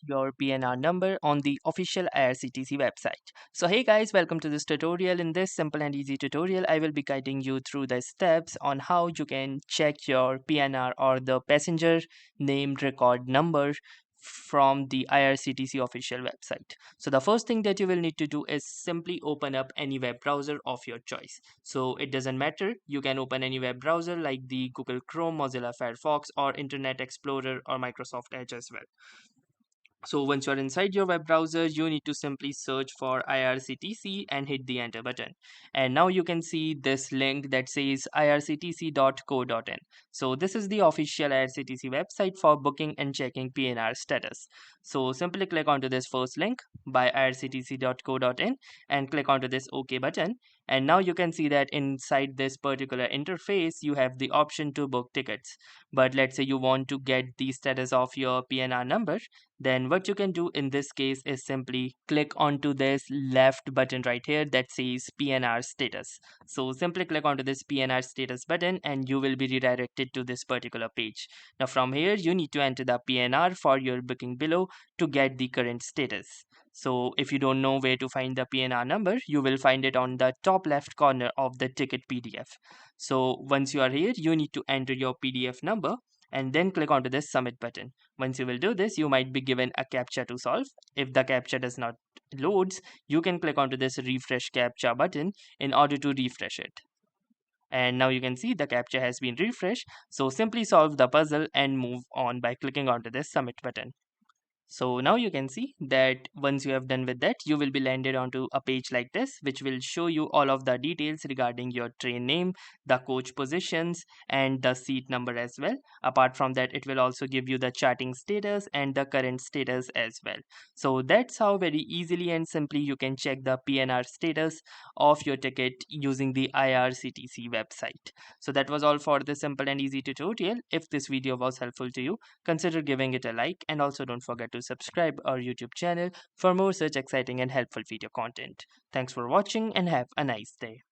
your PNR number on the official IRCTC website. So hey guys, welcome to this tutorial. In this simple and easy tutorial, I will be guiding you through the steps on how you can check your PNR or the passenger name record number from the IRCTC official website. So the first thing that you will need to do is simply open up any web browser of your choice. So it doesn't matter, you can open any web browser like the Google Chrome, Mozilla Firefox, or Internet Explorer or Microsoft Edge as well. So once you're inside your web browser, you need to simply search for IRCTC and hit the enter button. And now you can see this link that says irctc.co.in. So this is the official IRCTC website for booking and checking PNR status. So simply click onto this first link by irctc.co.in and click onto this OK button. And now you can see that inside this particular interface, you have the option to book tickets. But let's say you want to get the status of your PNR number, then what you can do in this case is simply click onto this left button right here that says PNR status. So simply click onto this PNR status button and you will be redirected to this particular page. Now from here you need to enter the PNR for your booking below to get the current status. So if you don't know where to find the PNR number, you will find it on the top left corner of the ticket PDF. So once you are here, you need to enter your PDF number and then click onto this submit button. Once you will do this, you might be given a captcha to solve. If the captcha does not loads, you can click onto this refresh captcha button in order to refresh it. And now you can see the captcha has been refreshed. So simply solve the puzzle and move on by clicking onto this submit button. So now you can see that once you have done with that, you will be landed onto a page like this, which will show you all of the details regarding your train name, the coach positions, and the seat number as well. Apart from that, it will also give you the charting status and the current status as well. So that's how very easily and simply you can check the PNR status of your ticket using the IRCTC website. So that was all for this simple and easy tutorial. If this video was helpful to you, consider giving it a like, and also don't forget to subscribe our YouTube channel for more such exciting and helpful video content. Thanks for watching and have a nice day.